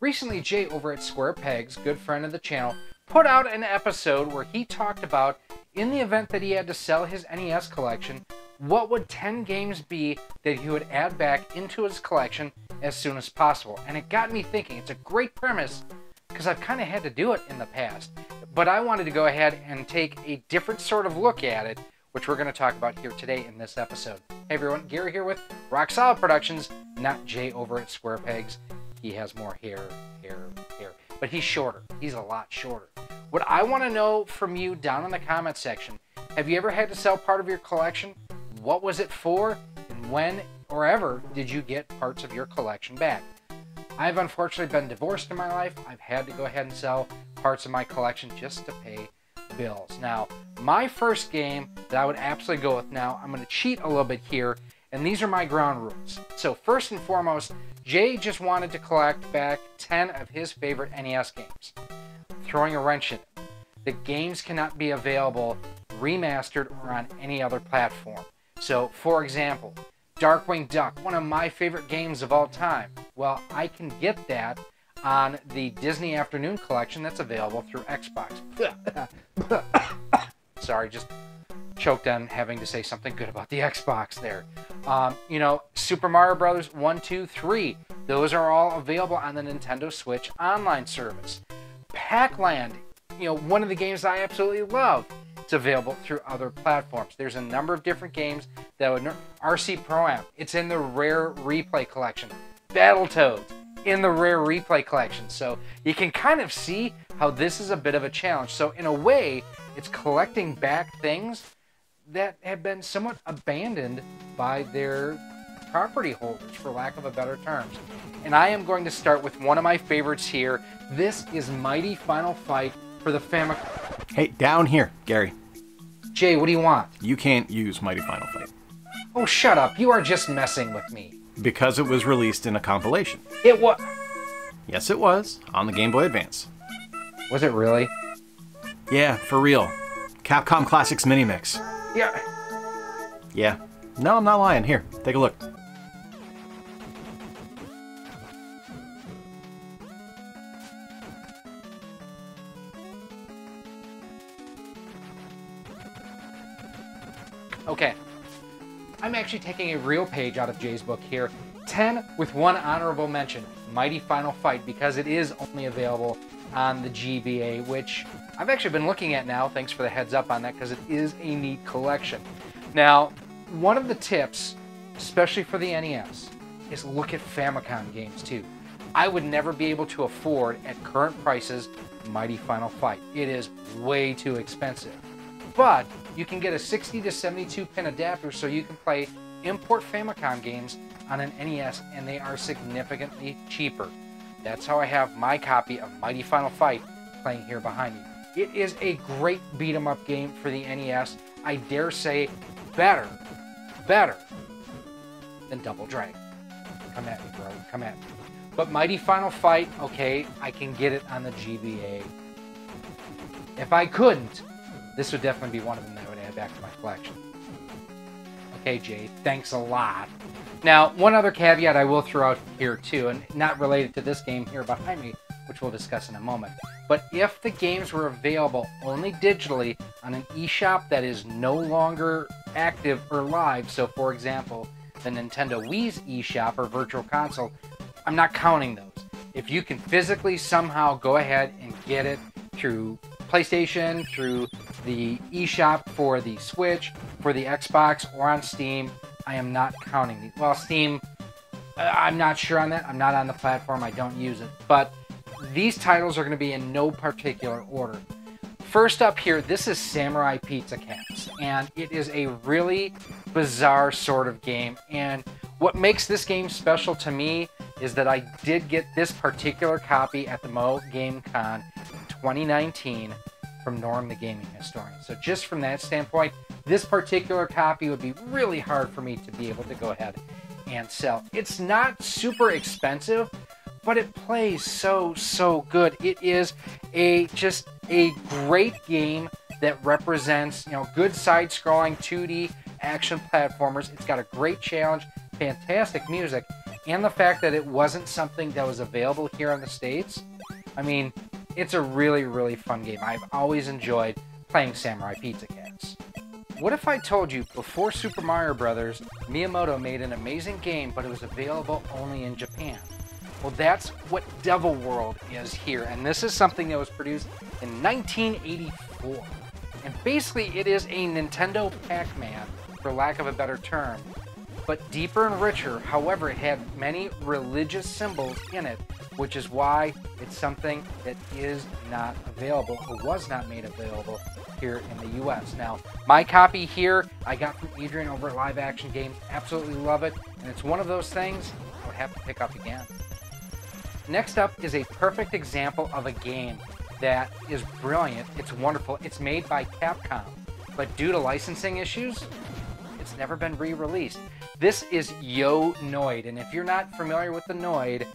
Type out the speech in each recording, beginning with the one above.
Recently, Jay over at Square Pegs, good friend of the channel, put out an episode where he talked about, in the event that he had to sell his NES collection, what would 10 games be that he would add back into his collection as soon as possible. And it got me thinking. It's a great premise because I've kind of had to do it in the past. But I wanted to go ahead and take a different sort of look at it, which we're going to talk about here today in this episode. Hey everyone, Gary here with Rock Solid Productions, not Jay over at Square Pegs. He has more hair, but he's shorter. He's a lot shorter. What I want to know from you down in the comment section, have you ever had to sell part of your collection? What was it for? And when or ever did you get parts of your collection back? I've unfortunately been divorced in my life. I've had to go ahead and sell parts of my collection just to pay bills. Now, my first game that I would absolutely go with now, I'm going to cheat a little bit here, and these are my ground rules. So first and foremost, Jay just wanted to collect back 10 of his favorite NES games. Throwing a wrench in it. The games cannot be available remastered or on any other platform. So, for example, Darkwing Duck, one of my favorite games of all time. Well, I can get that on the Disney Afternoon collection that's available through Xbox. Sorry, just choked on having to say something good about the Xbox there. You know, Super Mario Brothers 1, 2, 3. Those are all available on the Nintendo Switch online service. Pac-Land, you know, one of the games I absolutely love. It's available through other platforms. There's a number of different games that would... RC Pro-Am, it's in the Rare Replay collection. Battletoads, in the Rare Replay collection. So you can kind of see how this is a bit of a challenge. So in a way, it's collecting back things that have been somewhat abandoned by their property holders, for lack of a better terms. And I am going to start with one of my favorites here. This is Mighty Final Fight for the Famicom. Hey, down here, Gary. Jay, what do you want? You can't use Mighty Final Fight. Oh, shut up. You are just messing with me. Because it was released in a compilation. It was... Yes, it was. On the Game Boy Advance. Was it really? Yeah, for real. Capcom Classics Mini Mix. Yeah. Yeah. No, I'm not lying. Here, take a look. Okay. I'm actually taking a real page out of Jay's book here. 10 with one honorable mention. Mighty Final Fight, because it is only available on the GBA, which I've actually been looking at now. Thanks for the heads up on that, because it is a neat collection. Now, one of the tips, especially for the NES, is look at Famicom games too. I would never be able to afford, at current prices, Mighty Final Fight. It is way too expensive. But you can get a 60 to 72 pin adapter so you can play import Famicom games on an NES, and they are significantly cheaper. That's how I have my copy of Mighty Final Fight playing here behind me. It is a great beat-em-up game for the NES. I dare say better than Double Dragon. Come at me, bro. Come at me. But Mighty Final Fight, okay, I can get it on the GBA. If I couldn't, this would definitely be one of them that I would add back to my collection. Okay, Jay, thanks a lot. Now, one other caveat I will throw out here too, and not related to this game here behind me, which we'll discuss in a moment. But if the games were available only digitally on an eShop that is no longer active or live, so for example, the Nintendo Wii's eShop or Virtual Console, I'm not counting those. If you can physically somehow go ahead and get it through PlayStation, through the eShop for the Switch, for the Xbox, or on Steam, I am not counting these. Well, Steam, I'm not sure on that. I'm not on the platform. I don't use it. But these titles are going to be in no particular order. First up here, this is Samurai Pizza Cats, and it is a really bizarre sort of game. And what makes this game special to me is that I did get this particular copy at the Mo Game Con 2019 from Norm the Gaming Historian. So just from that standpoint, this particular copy would be really hard for me to be able to go ahead and sell. It's not super expensive, but it plays so good. It is just a great game that represents, you know, good side-scrolling 2D action platformers. It's got a great challenge, fantastic music, and the fact that it wasn't something that was available here in the States, I mean, it's a really, really fun game. I've always enjoyed playing Samurai Pizza Cats. What if I told you before Super Mario Bros., Miyamoto made an amazing game, but it was available only in Japan? Well, that's what Devil World is here, and this is something that was produced in 1984. And basically, it is a Nintendo Pac-Man, for lack of a better term, but deeper and richer. However, it had many religious symbols in it, which is why it's something that is not available, or was not made available here in the US. Now, my copy here, I got from Adrian over at Live Action Games. Absolutely love it, and it's one of those things I would have to pick up again. Next up is a perfect example of a game that is brilliant. It's wonderful. It's made by Capcom, but due to licensing issues, it's never been re-released. This is Yo Noid, and if you're not familiar with the Noid,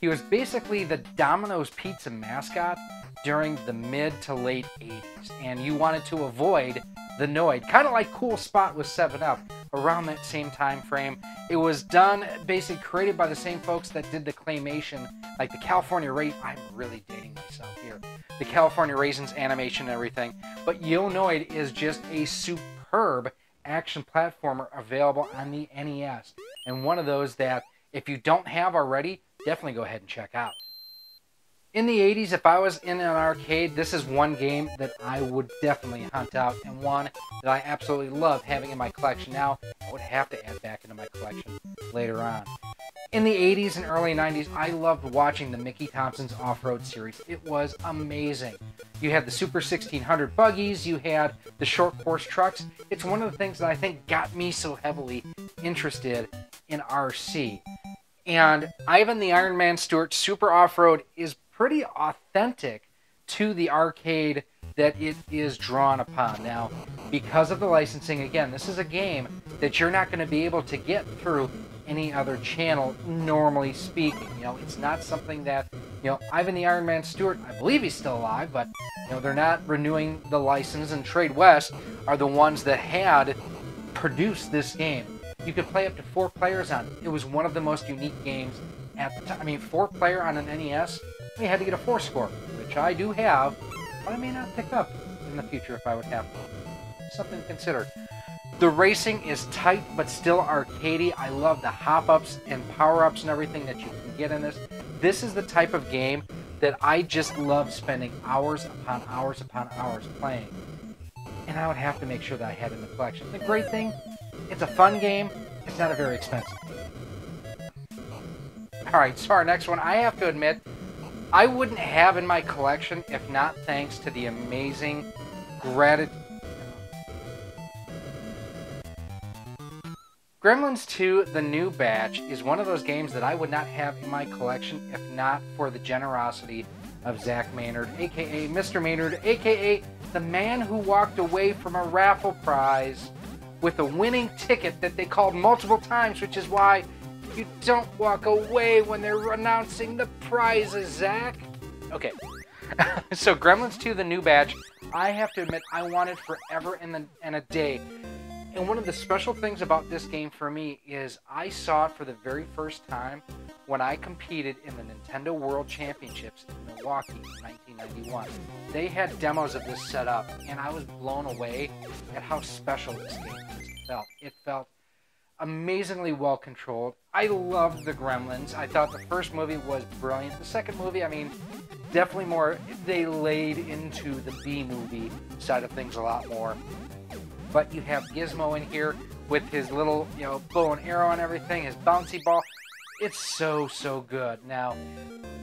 he was basically the Domino's Pizza mascot during the mid to late 80s, and you wanted to avoid the Noid, kind of like Cool Spot with 7-Up, around that same time frame. It was done, basically created by the same folks that did the claymation, like the California Raisins. I'm really dating myself here. The California Raisins animation and everything. But Yo Noid is just a superb action platformer available on the NES. And one of those that, if you don't have already, definitely go ahead and check out. In the 80s, if I was in an arcade, this is one game that I would definitely hunt out, and one that I absolutely love having in my collection now. I would have to add back into my collection later on. In the 80s and early 90s, I loved watching the Mickey Thompson's Off-Road series. It was amazing. You had the Super 1600 buggies, you had the short course trucks. It's one of the things that I think got me so heavily interested in RC. And Ivan the Iron Man Stewart Super Off-Road is pretty authentic to the arcade that it is drawn upon. Now, because of the licensing, again, this is a game that you're not going to be able to get through any other channel, normally speaking. You know, it's not something that, you know, Ivan the Iron Man Stewart, I believe he's still alive, but, you know, they're not renewing the license, and Trade West are the ones that had produced this game. You could play up to 4 players on it. It was one of the most unique games at the time. I mean, 4-player on an NES, you had to get a 4 score, which I do have, but I may not pick up in the future if I would have to. Something to consider. The racing is tight, but still arcadey. I love the hop-ups and power-ups and everything that you can get in this. This is the type of game that I just love spending hours upon hours upon hours playing. And I would have to make sure that I had it in the collection. The great thing, it's a fun game. It's not a very expensive game. Alright, so our next one, I have to admit, I wouldn't have in my collection if not thanks to the amazing gratitude. Gremlins 2, The New Batch, is one of those games that I would not have in my collection if not for the generosity of Zach Maynard, aka Mr. Maynard, aka the man who walked away from a raffle prize with a winning ticket that they called multiple times, which is why you don't walk away when they're announcing the prizes, Zach. Okay. So Gremlins 2, The New Batch, I have to admit I wanted forever and a day. And one of the special things about this game for me is I saw it for the very first time when I competed in the Nintendo World Championships in Milwaukee in 1991. They had demos of this set up, and I was blown away at how special this game felt. It felt amazingly well controlled. I loved the Gremlins. I thought the first movie was brilliant. The second movie, I mean, definitely more, they laid into the B-movie side of things a lot more. But you have Gizmo in here with his little, you know, bow and arrow and everything, his bouncy ball. It's so, so good. Now,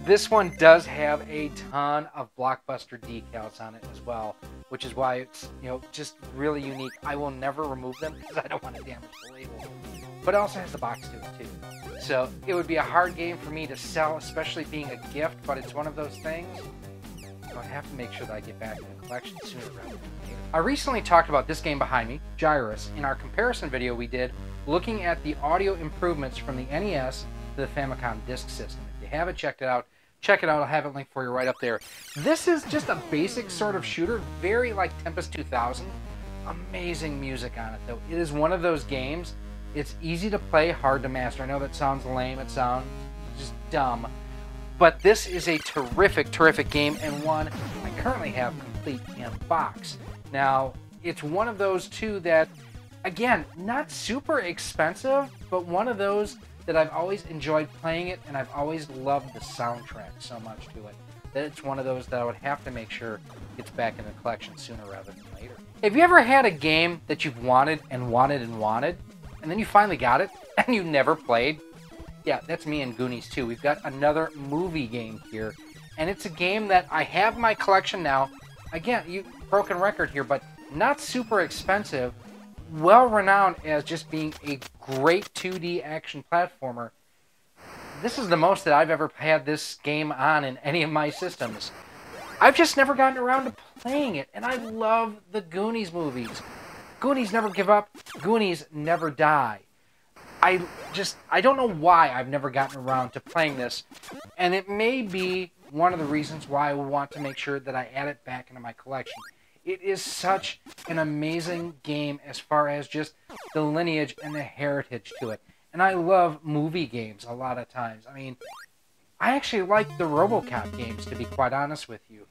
this one does have a ton of Blockbuster decals on it as well, which is why it's, you know, just really unique. I will never remove them because I don't want to damage the label. But it also has the box to it, too. So it would be a hard game for me to sell, especially being a gift, but it's one of those things I would have to make sure that I get back in the collection sooner rather than later. I recently talked about this game behind me, Gyrus, in our comparison video we did looking at the audio improvements from the NES to the Famicom Disk System. If you haven't checked it out, check it out. I'll have it linked for you right up there. This is just a basic sort of shooter, very like Tempest 2000. Amazing music on it, though. It is one of those games It's easy to play, hard to master. I know that sounds lame, it sounds just dumb, but this is a terrific, terrific game, and one I currently have complete in box. Now, it's one of those two that, again, not super expensive, but one of those that I've always enjoyed playing it, and I've always loved the soundtrack so much to it, that it's one of those that I would have to make sure gets back in the collection sooner rather than later. Have you ever had a game that you've wanted and wanted and wanted, and then you finally got it, and you never played? Yeah, that's me and Goonies 2. We've got another movie game here, and it's a game that I have in my collection now. Again, broken record here, but not super expensive, well-renowned as just being a great 2D action platformer. This is the most that I've ever had this game on in any of my systems. I've just never gotten around to playing it, and I love the Goonies movies. Goonies never give up. Goonies never die. I don't know why I've never gotten around to playing this, and it may be one of the reasons why I want to make sure that I add it back into my collection. It is such an amazing game as far as just the lineage and the heritage to it. And I love movie games a lot of times. I mean, I actually like the RoboCop games, to be quite honest with you.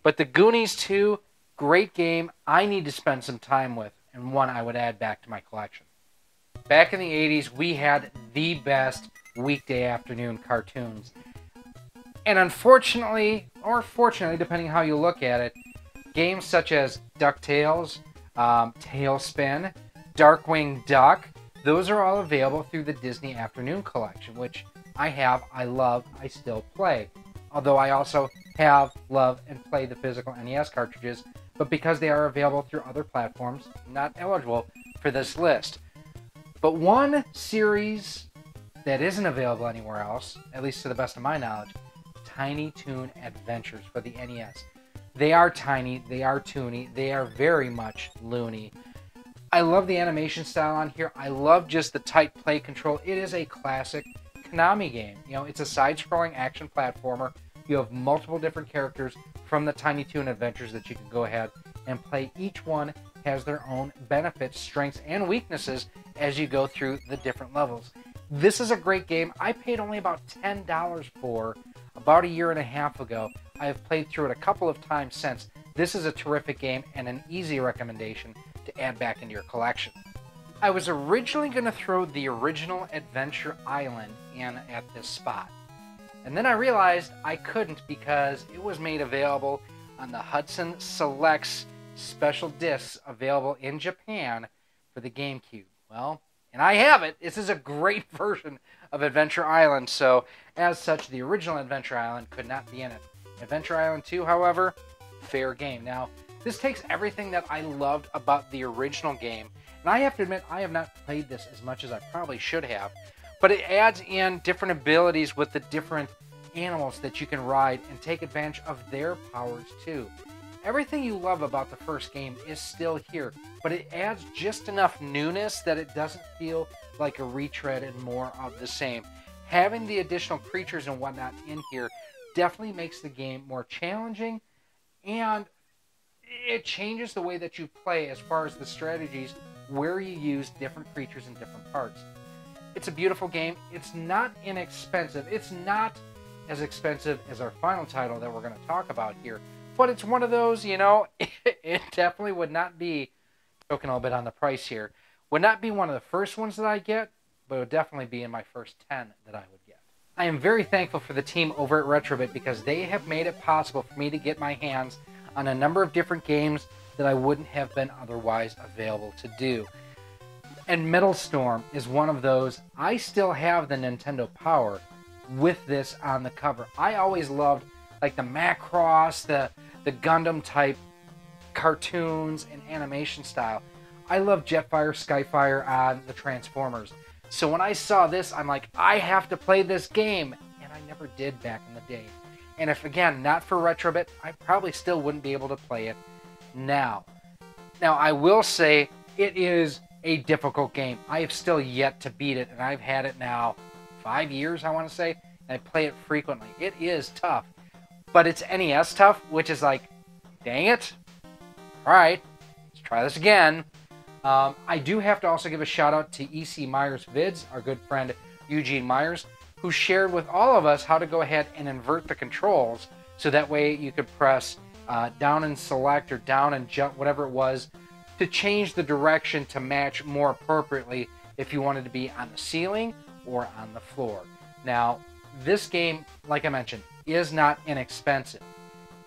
But the Goonies 2, great game I need to spend some time with, and one I would add back to my collection. Back in the 80s, we had the best weekday afternoon cartoons. And unfortunately, or fortunately, depending how you look at it, games such as DuckTales, Tailspin, Darkwing Duck, those are all available through the Disney Afternoon Collection, which I have, I love, I still play. Although I also have, love, and play the physical NES cartridges, but because they are available through other platforms, not eligible for this list. But one series that isn't available anywhere else, at least to the best of my knowledge, Tiny Toon Adventures for the NES. They are tiny, they are toony, they are very much loony. I love the animation style on here. I love just the tight play control. It is a classic Konami game. You know, it's a side-scrolling action platformer. You have multiple different characters from the Tiny Toon Adventures that you can go ahead and play. Each one has their own benefits, strengths, and weaknesses as you go through the different levels. This is a great game. I paid only about $10 for about a year and a half ago. I have played through it a couple of times since. This is a terrific game and an easy recommendation to add back into your collection. I was originally going to throw the original Adventure Island in at this spot. And then I realized I couldn't because it was made available on the Hudson Selects special discs available in Japan for the GameCube. Well, and I have it. This is a great version of Adventure Island, so as such, the original Adventure Island could not be in it. Adventure Island 2, however, fair game. Now, this takes everything that I loved about the original game, and I have to admit, I have not played this as much as I probably should have, but it adds in different abilities with the different animals that you can ride and take advantage of their powers too. Everything you love about the first game is still here, but it adds just enough newness that it doesn't feel like a retread and more of the same. Having the additional creatures and whatnot in here definitely makes the game more challenging, and it changes the way that you play as far as the strategies where you use different creatures in different parts. It's a beautiful game. It's not inexpensive. It's not as expensive as our final title that we're going to talk about here, but it's one of those, you know, it definitely would not be, joking a little bit on the price here, would not be one of the first ones that I get, but it would definitely be in my first 10 that I would get. I am very thankful for the team over at Retrobit because they have made it possible for me to get my hands on a number of different games that I wouldn't have been otherwise available to do. And Metal Storm is one of those. I still have the Nintendo Power with this on the cover. I always loved like the Macross, the Gundam type cartoons and animation style. I love Jetfire, Skyfire on the Transformers. So when I saw this, I'm like, I have to play this game. And I never did back in the day. And if, again, not for Retrobit, I probably still wouldn't be able to play it now. Now, I will say it is a difficult game. I have still yet to beat it, and I've had it now 5 years, I want to say, and I play it frequently. It is tough, but it's NES tough, which is like, dang it. All right, let's try this again. I do have to also give a shout out to EC Myers Vids, our good friend Eugene Myers, who shared with all of us how to go ahead and invert the controls so that way you could press down and select or down and jump, whatever it was, to change the direction to match more appropriately if you wanted to be on the ceiling or on the floor. Now, this game, like I mentioned, is not inexpensive,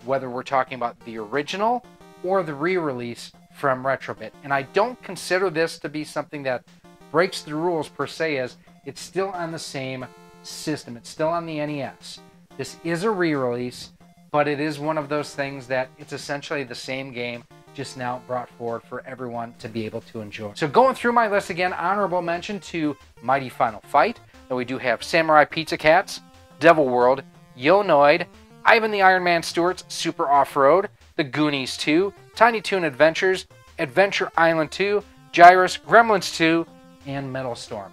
whether we're talking about the original or the re-release from Retrobit. And I don't consider this to be something that breaks the rules per se, as it's still on the same system. It's still on the NES. This is a re-release, but it is one of those things that it's essentially the same game, just now brought forward for everyone to be able to enjoy. So going through my list again, honorable mention to Mighty Final Fight. Then we do have Samurai Pizza Cats, Devil World, Yo-Noid, Ivan the Iron Man Stewart's Super Off-Road, The Goonies 2, Tiny Toon Adventures, Adventure Island 2, Gyruss, Gremlins 2, and Metal Storm.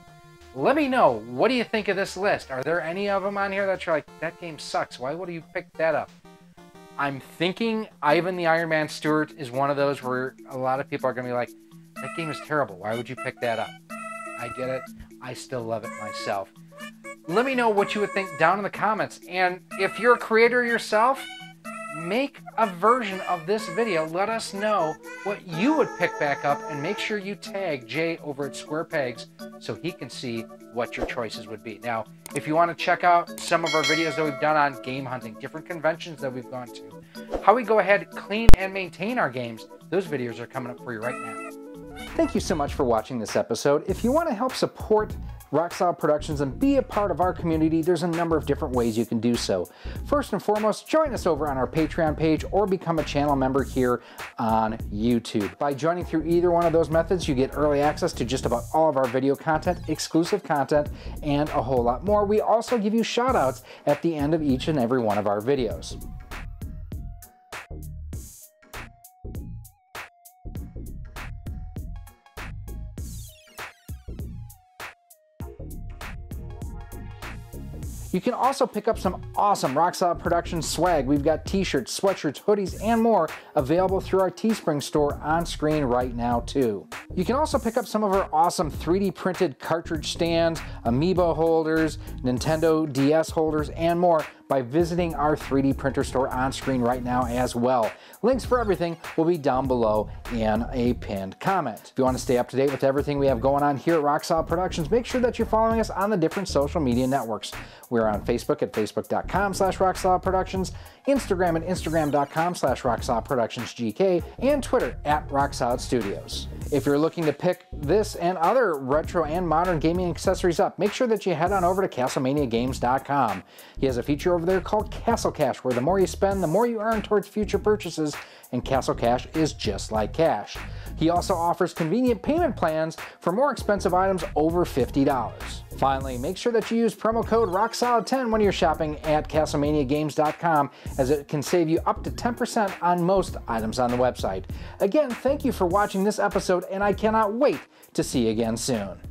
Let me know, what do you think of this list? Are there any of them on here that you're like, that game sucks, why would you pick that up? I'm thinking Ivan the Iron Man Stewart is one of those where a lot of people are going to be like, that game is terrible, why would you pick that up? I get it, I still love it myself. Let me know what you would think down in the comments, and if you're a creator yourself, make a version of this video. Let us know what you would pick back up, and make sure you tag Jay over at Square Pegs so he can see what your choices would be. Now, if you want to check out some of our videos that we've done on game hunting, different conventions that we've gone to, how we go ahead, clean, and maintain our games, those videos are coming up for you right now. Thank you so much for watching this episode. If you want to help support Rock Solid Productions and be a part of our community, there's a number of different ways you can do so. First and foremost, join us over on our Patreon page or become a channel member here on YouTube. By joining through either one of those methods, you get early access to just about all of our video content, exclusive content, and a whole lot more. We also give you shout outs at the end of each and every one of our videos. You can also pick up some awesome Rock Solid Productions swag. We've got t-shirts, sweatshirts, hoodies, and more available through our Teespring store on screen right now too. You can also pick up some of our awesome 3D printed cartridge stands, Amiibo holders, Nintendo DS holders, and more by visiting our 3D printer store on screen right now as well. Links for everything will be down below in a pinned comment. If you want to stay up to date with everything we have going on here at Rock Solid Productions, make sure that you're following us on the different social media networks. We're on Facebook at facebook.com/RockSolidProductions, Instagram at instagram.com/RockSolidProductionsGK, and Twitter at RockSolidStudios. If you're looking to pick this and other retro and modern gaming accessories up, make sure that you head on over to CastlemaniaGames.com. He has a feature over there called Castle Cash, where the more you spend, the more you earn towards future purchases, and Castle Cash is just like cash. He also offers convenient payment plans for more expensive items over $50. Finally, make sure that you use promo code ROCKSOLID10 when you're shopping at CastlemaniaGames.com, as it can save you up to 10% on most items on the website. Again, thank you for watching this episode, and I cannot wait to see you again soon.